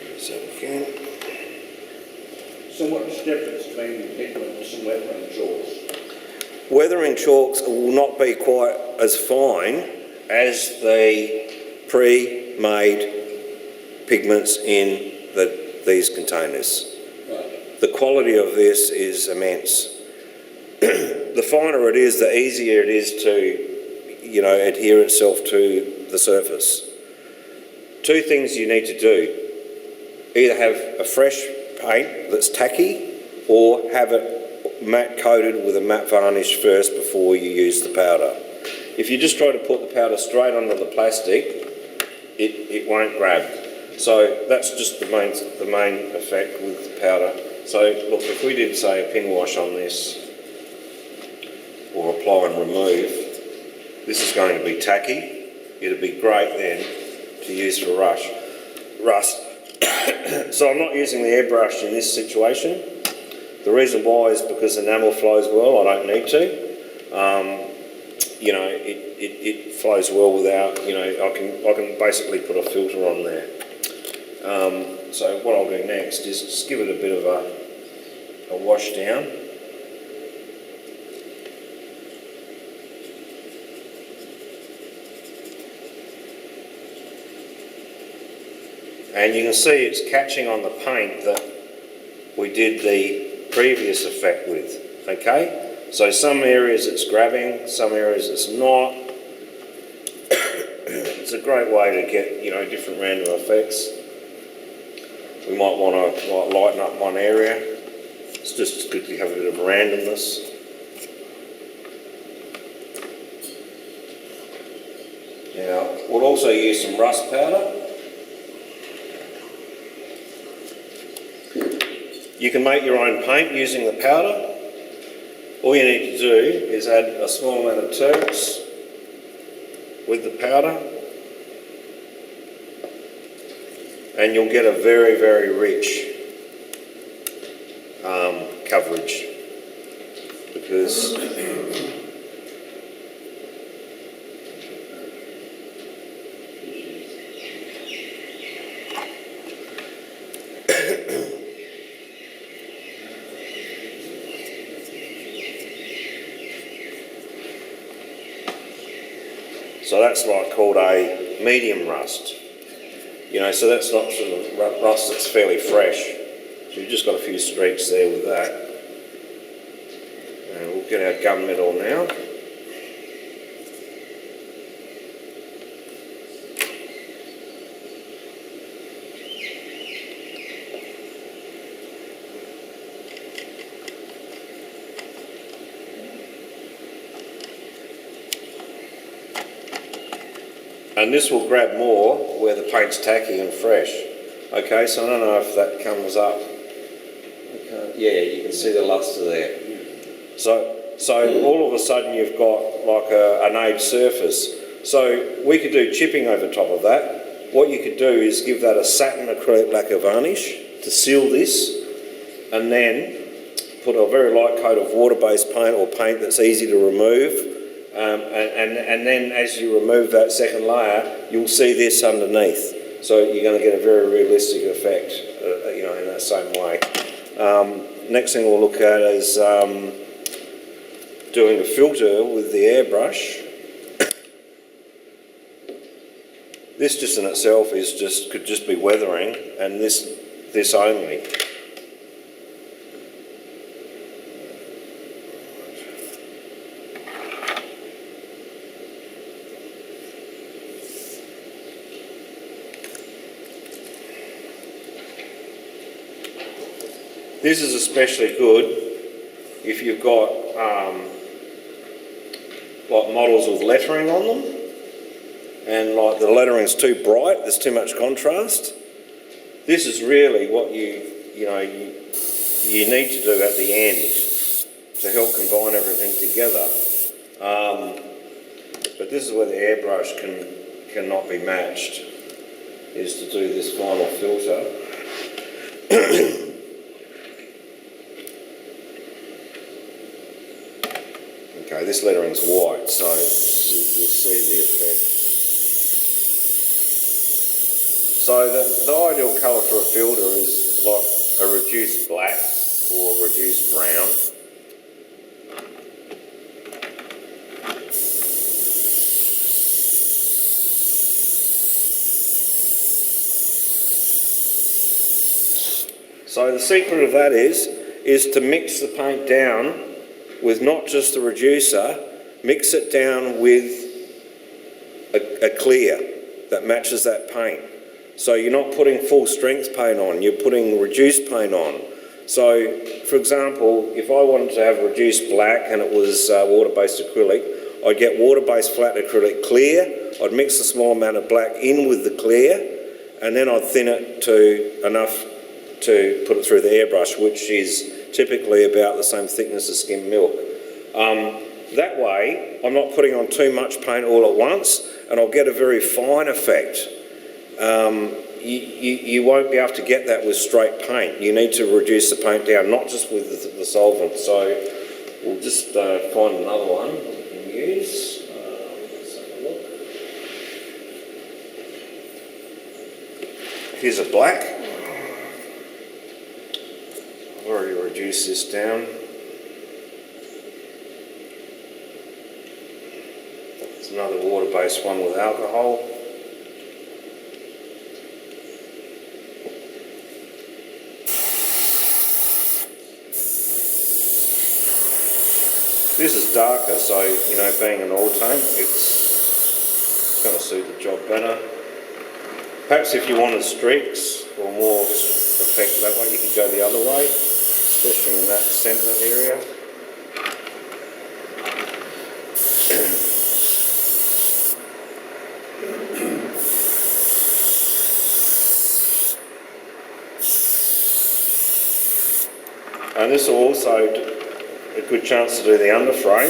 There's that again. So what's the difference between pigments and weathering chalks? Weathering chalks will not be quite as fine as the pre-made pigments in these containers. Right. The quality of this is immense. The finer it is, the easier it is to, adhere itself to the surface. Two things you need to do. Either have a fresh paint that's tacky or have it matte coated with a matte varnish first before you use the powder. If you just try to put the powder straight onto the plastic, it won't grab. So that's just the main effect with the powder. So look, if we did say a pin wash on this, or apply and remove, this is going to be tacky. It'd be great then to use for rust. So I'm not using the airbrush in this situation. The reason why is because enamel flows well. I don't need to. It flows well without. I can basically put a filter on there. So what I'll do next is just give it a bit of a wash down. And you can see it's catching on the paint that we did the previous effect with, okay? So some areas it's grabbing, some areas it's not. It's a great way to get, different random effects. We might want to lighten up one area. It's just as good to have a bit of randomness. Now, we'll also use some rust powder. You can make your own paint using the powder. All you need to do is add a small amount of Turks with the powder, and you'll get a very, very rich coverage, because so that's like called a medium rust. So that's not sort of rust that's fairly fresh. So you've just got a few streaks there with that. And we'll get our gunmetal now. And this will grab more where the paint's tacky and fresh. Okay, so I don't know if that comes up. Okay. Yeah, you can see the luster there. So all of a sudden you've got like an aged surface. So we could do chipping over top of that. What you could do is give that a satin acrylic lacquer varnish to seal this, and then put a very light coat of water-based paint or paint that's easy to remove. And then as you remove that second layer, you'll see this underneath. So you're going to get a very realistic effect, in that same way. Next thing we'll look at is doing a filter with the airbrush. This just in itself could just be weathering, and this only. This is especially good if you've got like models with lettering on them, and like the lettering's too bright, there's too much contrast. This is really what you need to do at the end to help combine everything together. But this is where the airbrush cannot be matched, is to do this final filter. Okay, this lettering's white, so you'll see the effect. So the ideal colour for a filter is like a reduced black or reduced brown. So the secret of that is to mix the paint down with not just the reducer, mix it down with a clear that matches that paint. So you're not putting full strength paint on, you're putting reduced paint on. So, for example, if I wanted to have reduced black and it was water-based acrylic, I'd get water-based flat acrylic clear, I'd mix a small amount of black in with the clear, and then I'd thin it to enough to put it through the airbrush, which is typically about the same thickness as skim milk. That way, I'm not putting on too much paint all at once, and I'll get a very fine effect. You won't be able to get that with straight paint. You need to reduce the paint down, not just with the solvent. So we'll just find another one we can use. Let's have a look. Here's a black. I've already reduced this down. It's another water-based one with alcohol. This is darker, so, you know, being an oil tank, it's going to suit the job better. Perhaps if you wanted streaks or more effect that way, you could go the other way, especially in that centre area. And this will also a good chance to do the underframe.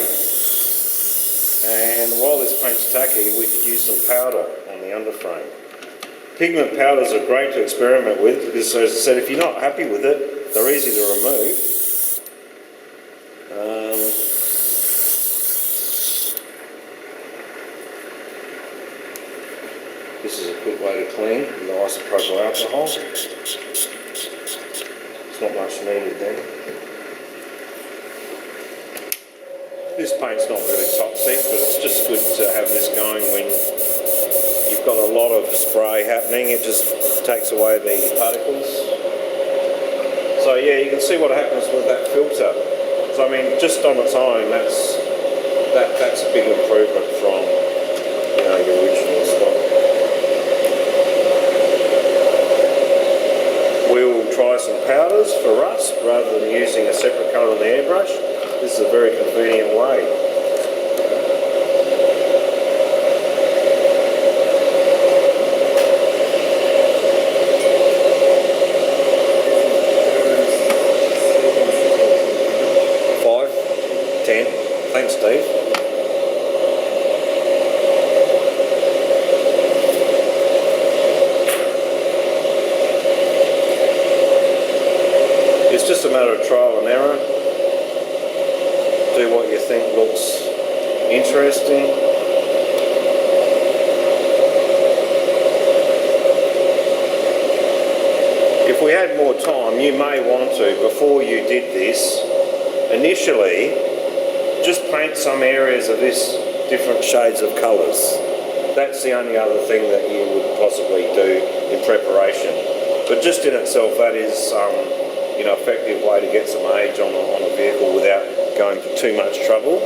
And while this paint's tacky, we could use some powder on the underframe. Pigment powders are great to experiment with because, as I said, if you're not happy with it, they're easy to remove. This is a good way to clean with isopropyl alcohol. It's not much needed then. This paint's not really toxic, but it's just good to have this going when you've got a lot of spray happening. It just takes away the particles. So yeah, you can see what happens with that filter. So I mean, just on its own, that's a big improvement from, you know, your original stock. We'll try some powders for rust rather than using a separate colour on the airbrush. This is a very convenient way. Thanks, Steve. It's just a matter of trial and error. Do what you think looks interesting. If we had more time, you may want to, before you did this, initially, just paint some areas of this different shades of colours. That's the only other thing that you would possibly do in preparation. But just in itself, that is you know, effective way to get some age on a vehicle without going for too much trouble.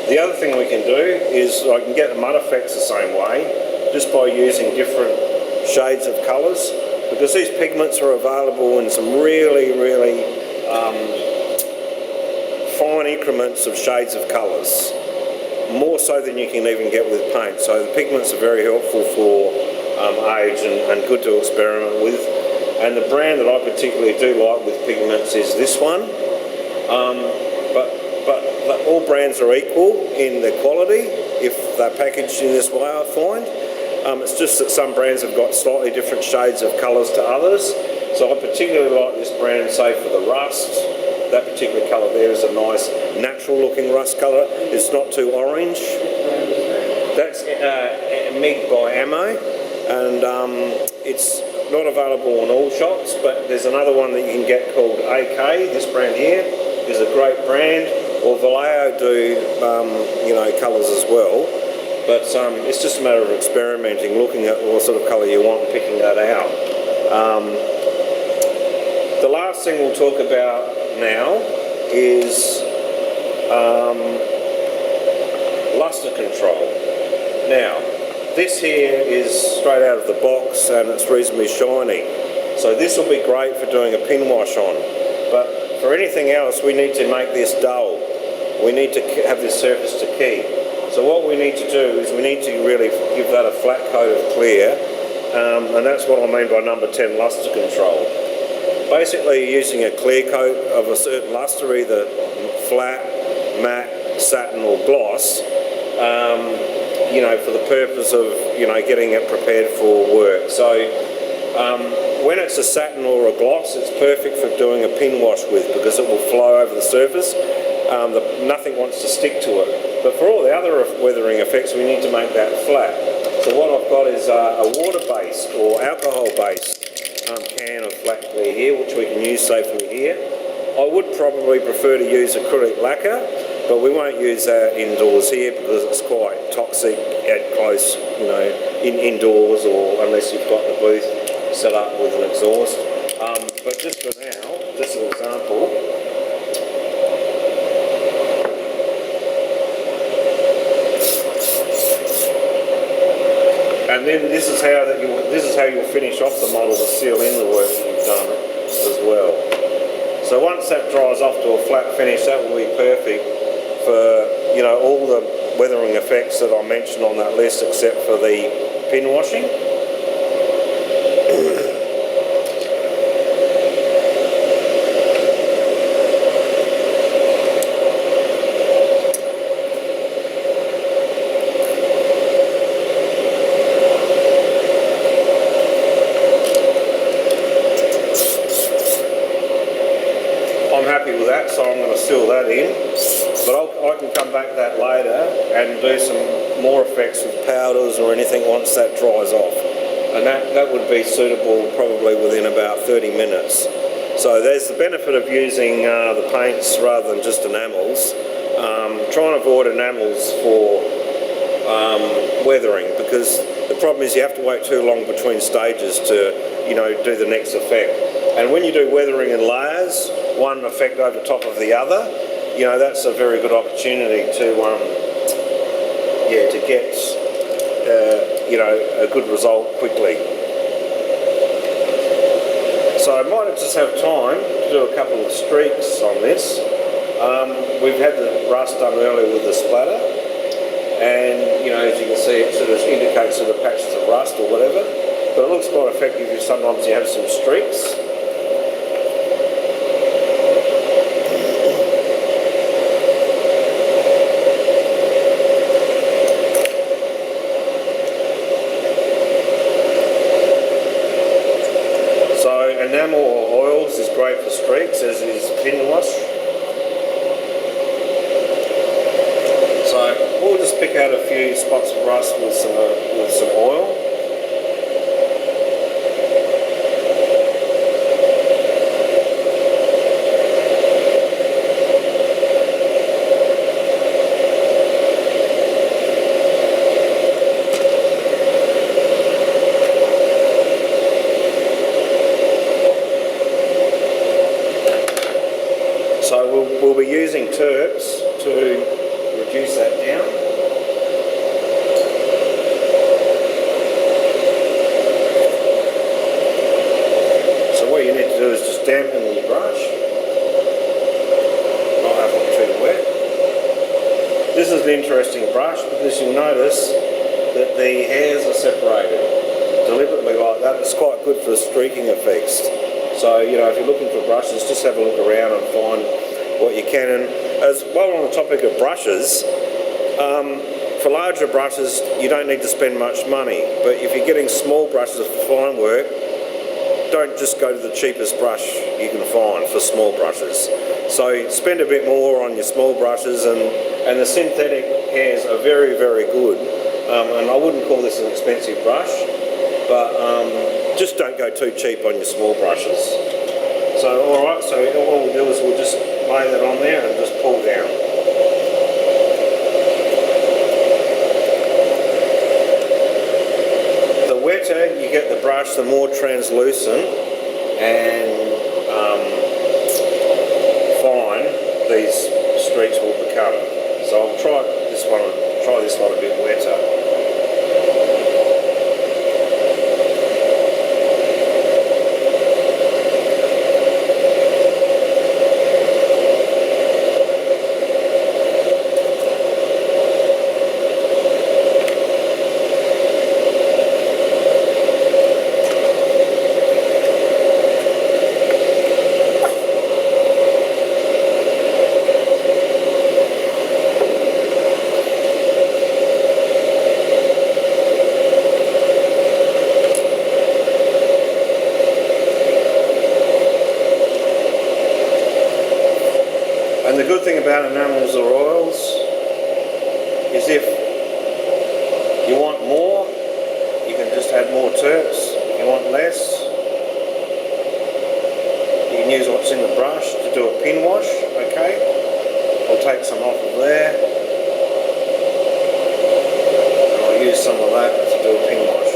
The other thing we can do is I can get the mud effects the same way, just by using different shades of colours, because these pigments are available in some really fine increments of shades of colours, more so than you can even get with paint. So the pigments are very helpful for age and good to experiment with. And the brand that I particularly do like with pigments is this one. But all brands are equal in their quality if they're packaged in this way, I find. It's just that some brands have got slightly different shades of colours to others. So I particularly like this brand, say, for the rust. That particular colour there is a nice natural looking rust colour. It's not too orange. That's made by Ammo, and it's not available in all shops, but there's another one that you can get called AK. This brand here is a great brand, or Vallejo do you know, colours as well. But it's just a matter of experimenting, looking at what sort of colour you want and picking that out. The last thing we'll talk about now is luster control. Now, this here is straight out of the box and it's reasonably shiny. So this will be great for doing a pin wash on. But for anything else, we need to make this dull. We need to have this surface to keep. So what we need to do is we need to really give that a flat coat of clear. And that's what I mean by number 10 luster control. Basically using a clear coat of a certain luster, either flat, matte, satin or gloss, you know, for the purpose of, you know, getting it prepared for work. So when it's a satin or a gloss, it's perfect for doing a pin wash with because it will flow over the surface. Nothing wants to stick to it. But for all the other weathering effects, we need to make that flat. So what I've got is a water-based or alcohol-based can of flat clear here, which we can use safely here. I would probably prefer to use acrylic lacquer, but we won't use that indoors here because it's quite toxic at close, you know, indoors, or unless you've got the booth set up with an exhaust. But just for now, just an example, And then this is how you'll finish off the model to seal in the work that you've done as well. So once that dries off to a flat finish, that will be perfect for, you know, all the weathering effects that I mentioned on that list, except for the pin washing. With that, so I'm going to seal that in, but I can come back that later and do some more effects with powders or anything once that dries off, and that would be suitable probably within about 30 minutes. So there's the benefit of using the paints rather than just enamels. Try and avoid enamels for weathering, because the problem is you have to wait too long between stages to, you know, do the next effect. And when you do weathering in layers, one effect over top of the other, you know, that's a very good opportunity to get you know, a good result quickly. So I might just have time to do a couple of streaks on this. We've had the rust done earlier with the splatter, and you know, as you can see, it sort of indicates sort of patches of rust or whatever, but it looks quite effective if sometimes you have some streaks. Enamel or oils is great for streaks, as is pin wash. So we'll just pick out a few spots of rust with some oil. We'll be using terps to reduce that down. So what you need to do is just dampen the brush, not have it too wet. This is an interesting brush because you'll notice that the hairs are separated deliberately like that. It's quite good for streaking effects. So, you know, if you're looking for brushes, just have a look around and find what you can. And as well, on the topic of brushes, for larger brushes you don't need to spend much money, but if you're getting small brushes for fine work, don't just go to the cheapest brush you can find for small brushes. So spend a bit more on your small brushes, and the synthetic hairs are very, very good, and I wouldn't call this an expensive brush, but just don't go too cheap on your small brushes. So alright, so all we'll do is we'll just lay that on there and just pull down. The wetter you get the brush, the more translucent and fine these streaks will become. So I'll try this one a bit wetter. And the good thing about enamels or oils is if you want more, you can just add more terps. If you want less, you can use what's in the brush to do a pin wash, okay? I'll take some off of there, and I'll use some of that to do a pin wash.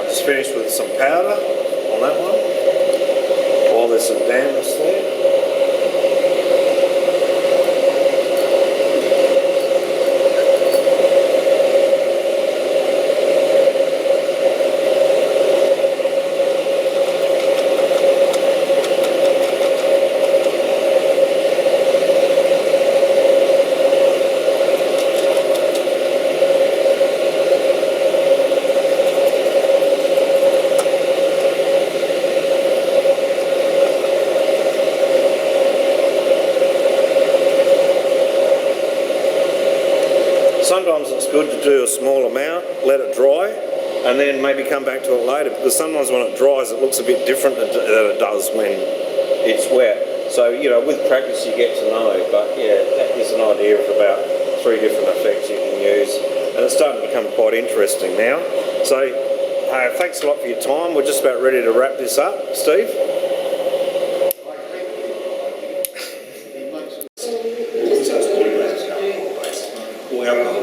Just finished with some powder on that one. good to do a small amount, let it dry, and then maybe come back to it later, because sometimes when it dries it looks a bit different than it does when it's wet. So, you know, with practice you get to know, but yeah, that is an idea of about 3 different effects you can use, and it's starting to become quite interesting now. So, thanks a lot for your time. We're just about ready to wrap this up. Steve? We have